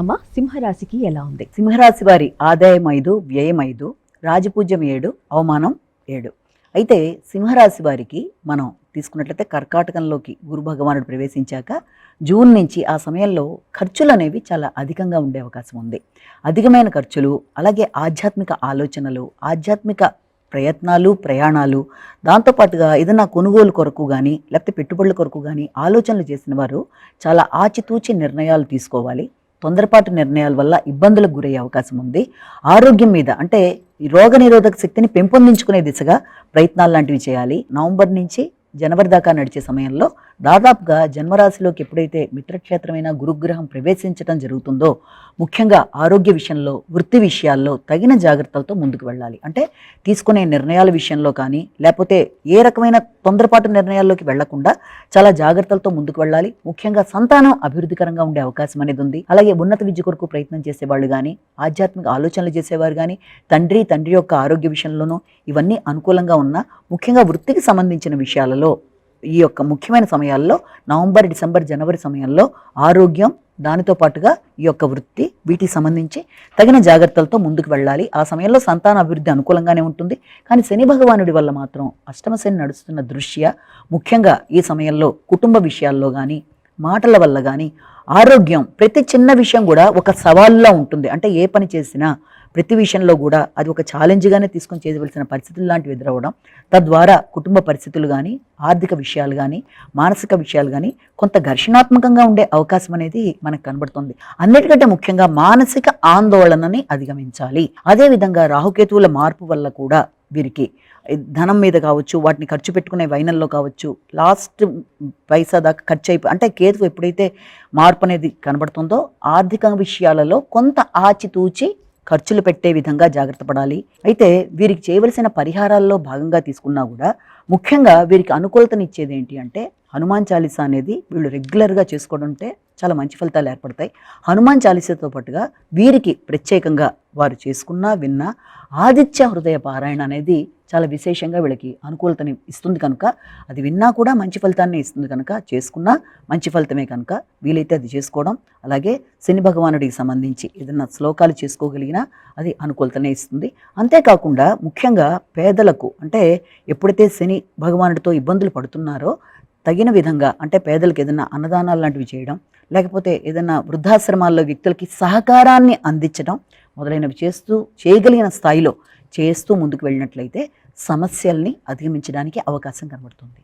అమ్మ, సింహరాశికి ఎలా ఉంది? సింహరాశి వారి ఆదాయం 5, వ్యయం 5, రాజపూజ్యం 7, అవమానం 7. అయితే సింహరాశి వారికి మనం తీసుకున్నట్లయితే కర్కాటకంలోకి గురు భగవానుడు ప్రవేశించాక జూన్ నుంచి ఆ సమయంలో ఖర్చులు అనేవి చాలా అధికంగా ఉండే అవకాశం ఉంది. అధికమైన ఖర్చులు, అలాగే ఆధ్యాత్మిక ఆలోచనలు, ఆధ్యాత్మిక ప్రయత్నాలు, ప్రయాణాలు, దాంతోపాటుగా ఏదైనా కొనుగోలు కొరకు కానీ లేకపోతే పెట్టుబడుల కొరకు కానీ ఆలోచనలు చేసిన వారు చాలా ఆచితూచి నిర్ణయాలు తీసుకోవాలి. తొందరపాటు నిర్ణయాల వల్ల ఇబ్బందులకు గురయ్యే అవకాశం ఉంది. ఆరోగ్యం మీద అంటే ఈ రోగనిరోధక శక్తిని పెంపొందించుకునే దిశగా ప్రయత్నాలు లాంటివి చేయాలి. నవంబర్ నుంచి జనవరి దాకా నడిచే సమయంలో దాదాపుగా జన్మరాశిలోకి ఎప్పుడైతే మిత్రక్షేత్రమైన గురుగ్రహం ప్రవేశించడం జరుగుతుందో ముఖ్యంగా ఆరోగ్య విషయంలో, వృత్తి విషయాల్లో తగిన జాగ్రత్తలతో ముందుకు వెళ్ళాలి. అంటే తీసుకునే నిర్ణయాల విషయంలో కానీ లేకపోతే ఏ రకమైన తొందరపాటు నిర్ణయాల్లోకి వెళ్లకుండా చాలా జాగ్రత్తలతో ముందుకు వెళ్ళాలి. ముఖ్యంగా సంతానం అభివృద్ధికరంగా ఉండే అవకాశం అనేది ఉంది. అలాగే ఉన్నత విద్య కొరకు ప్రయత్నం చేసేవాళ్ళు కానీ, ఆధ్యాత్మిక ఆలోచనలు చేసేవారు కానీ, తండ్రి యొక్క ఆరోగ్య విషయంలోనూ ఇవన్నీ అనుకూలంగా ఉన్నా ముఖ్యంగా వృత్తికి సంబంధించిన విషయాలలో ఈ యొక్క ముఖ్యమైన సమయాల్లో నవంబర్, డిసెంబర్, జనవరి సమయంలో ఆరోగ్యం, దానితో పాటుగా ఈ యొక్క వృత్తి, వీటికి సంబంధించి తగిన జాగ్రత్తలతో ముందుకు వెళ్ళాలి. ఆ సమయంలో సంతాన అభివృద్ధి అనుకూలంగానే ఉంటుంది. కానీ శని భగవానుడి వల్ల మాత్రం అష్టమ శని నడుస్తున్న దృష్ట్యా ముఖ్యంగా ఈ సమయంలో కుటుంబ విషయాల్లో కానీ, మాటల వల్ల కానీ ఆరోగ్యం ప్రతి చిన్న విషయం కూడా ఒక సవాలులా ఉంటుంది. అంటే ఏ పని చేసినా ప్రతి విషయంలో కూడా అది ఒక ఛాలెంజ్గానే తీసుకొని చేయవలసిన పరిస్థితులు లాంటివి ఎదురవ్వడం, తద్వారా కుటుంబ పరిస్థితులు కానీ, ఆర్థిక విషయాలు కానీ, మానసిక విషయాలు కానీ కొంత ఘర్షణాత్మకంగా ఉండే అవకాశం అనేది మనకు కనబడుతుంది. అన్నిటికంటే ముఖ్యంగా మానసిక ఆందోళనని అధిగమించాలి. అదేవిధంగా రాహుకేతువుల మార్పు వల్ల కూడా వీరికి ధనం మీద కావచ్చు, వాటిని ఖర్చు పెట్టుకునే వైనంలో కావచ్చు, లాస్ట్ పైసా దాకా ఖర్చు అయిపోయి అంటే కేతువు ఎప్పుడైతే మార్పు అనేది కనబడుతుందో ఆర్థిక విషయాలలో కొంత ఆచితూచి ఖర్చులు పెట్టే విధంగా జాగ్రత్త పడాలి. అయితే వీరికి చేయవలసిన పరిహారాల్లో భాగంగా తీసుకున్నా కూడా ముఖ్యంగా వీరికి అనుకూలతనిచ్చేది ఏంటి అంటే హనుమాన్ చాలీసా అనేది వీళ్ళు రెగ్యులర్గా చేసుకోవడంటే చాలా మంచి ఫలితాలు ఏర్పడతాయి. హనుమాన్ చాలీసాతో పాటుగా వీరికి ప్రత్యేకంగా వారు చేసుకున్నా విన్నా ఆదిత్య హృదయ పారాయణ అనేది చాలా విశేషంగా వీళ్ళకి అనుకూలతని ఇస్తుంది కనుక, అది విన్నా కూడా మంచి ఫలితాన్ని ఇస్తుంది కనుక, చేసుకున్నా మంచి ఫలితమే కనుక వీలైతే అది చేసుకోవడం. అలాగే శని భగవానుడికి సంబంధించి ఏదైనా శ్లోకాలు చేసుకోగలిగినా అది అనుకూలతనే ఇస్తుంది. అంతేకాకుండా ముఖ్యంగా పేదలకు అంటే ఎప్పుడైతే శని భగవానుడితో ఇబ్బందులు పడుతున్నారో తగిన విధంగా అంటే పేదలకు ఏదైనా అన్నదానాలు లాంటివి చేయడం, లేకపోతే ఏదైనా వృద్ధాశ్రమాల్లో వ్యక్తులకి సహకారాన్ని అందించడం మొదలైనవి చేయగలిగిన స్థాయిలో చేస్తూ ముందుకు వెళ్ళినట్లయితే సమస్యల్ని అధిగమించడానికి అవకాశం కనబడుతుంది.